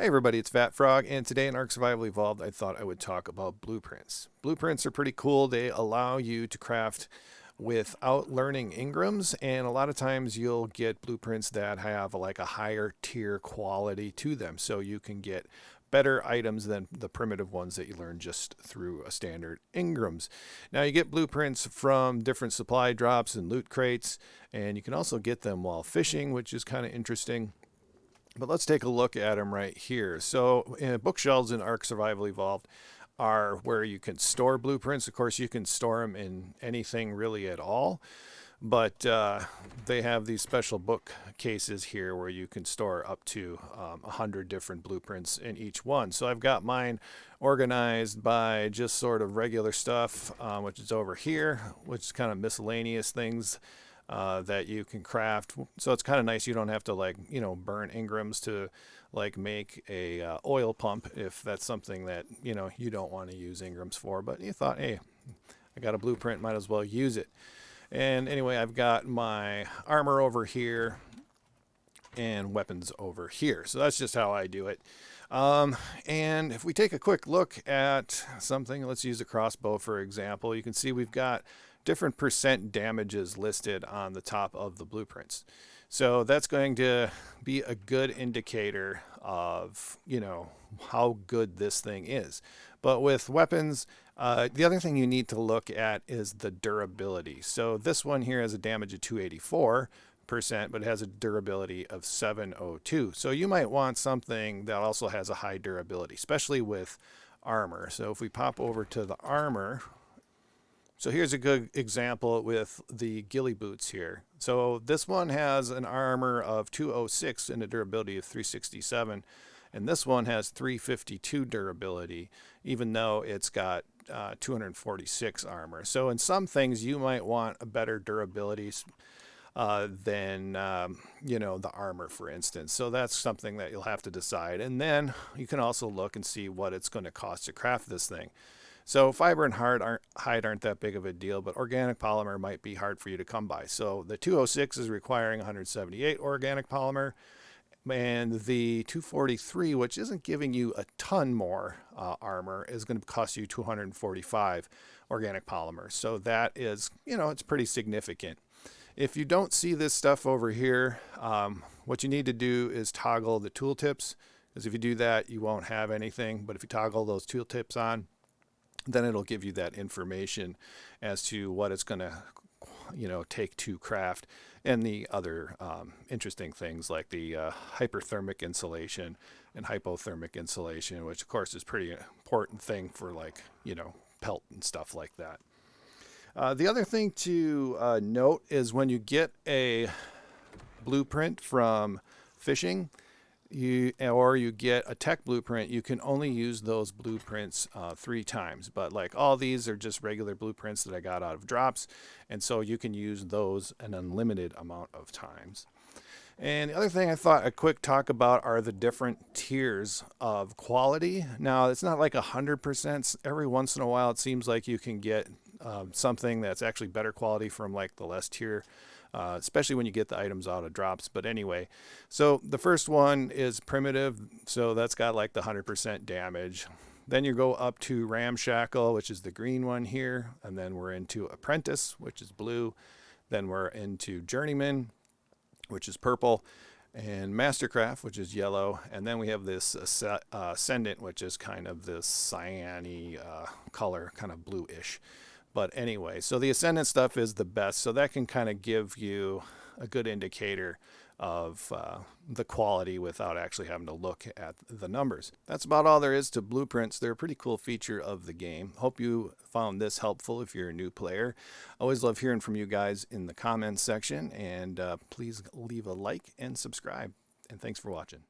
Hey everybody, it's Fat Frog, and today in Ark Survival Evolved, I thought I would talk about blueprints. Blueprints are pretty cool. They allow you to craft without learning engrams, and a lot of times you'll get blueprints that have like a higher tier quality to them, so you can get better items than the primitive ones that you learn just through a standard engrams. Now you get blueprints from different supply drops and loot crates, and you can also get them while fishing, which is kind of interesting. But let's take a look at them right here. So bookshelves in Ark Survival Evolved are where you can store blueprints. Of course, you can store them in anything really at all. But they have these special bookcases here where you can store up to 100 different blueprints in each one. So I've got mine organized by just sort of regular stuff, which is over here, which is kind of miscellaneous things that you can craft. So it's kind of nice. You don't have to burn engrams to make a oil pump if that's something that you don't want to use engrams for. But you thought, hey, I got a blueprint, might as well use it. And anyway, I've got my armor over here and weapons over here. So that's just how I do it. And if we take a quick look at something, let's use a crossbow for example, you can see we've got different percent damages listed on the top of the blueprints. So that's going to be a good indicator of, how good this thing is. But with weapons, the other thing you need to look at is the durability. So this one here has a damage of 284%, but it has a durability of 702. So you might want something that also has a high durability, especially with armor. So if we pop over to the armor, so here's a good example with the ghillie boots here. So this one has an armor of 206 and a durability of 367. And this one has 352 durability, even though it's got 246 armor. So in some things, you might want a better durability than, the armor, for instance. So that's something that you'll have to decide. And then you can also look and see what it's going to cost to craft this thing. So fiber and hide aren't that big of a deal, but organic polymer might be hard for you to come by. So the 206 is requiring 178 organic polymer, and the 243, which isn't giving you a ton more armor, is going to cost you 245 organic polymer. So that is, it's pretty significant. If you don't see this stuff over here, what you need to do is toggle the tooltips, because if you do that, you won't have anything. But if you toggle those tooltips on, then it'll give you that information as to what it's going to, take to craft, and the other interesting things like the hyperthermic insulation and hypothermic insulation, which of course is pretty important thing for pelt and stuff like that. The other thing to note is when you get a blueprint from fishing, you get a tech blueprint, you can only use those blueprints 3 times. But all these are just regular blueprints that I got out of drops, and so you can use those an unlimited amount of times. And the other thing I thought a quick talk about are the different tiers of quality. Now, it's not like 100%. Every once in a while, it seems like you can get something that's actually better quality from the less tier, especially when you get the items out of drops. But anyway, so the first one is primitive, so that's got the 100% damage. Then you go up to ramshackle, which is the green one here, and then we're into apprentice, which is blue. Then we're into journeyman, which is purple, and mastercraft, which is yellow. And then we have this ascendant, which is kind of this cyany color, kind of bluish. But anyway, so the ascendant stuff is the best. So that can kind of give you a good indicator of the quality without actually having to look at the numbers. That's about all there is to blueprints. They're a pretty cool feature of the game. Hope you found this helpful if you're a new player. Always love hearing from you guys in the comments section, and please leave a like and subscribe. And thanks for watching.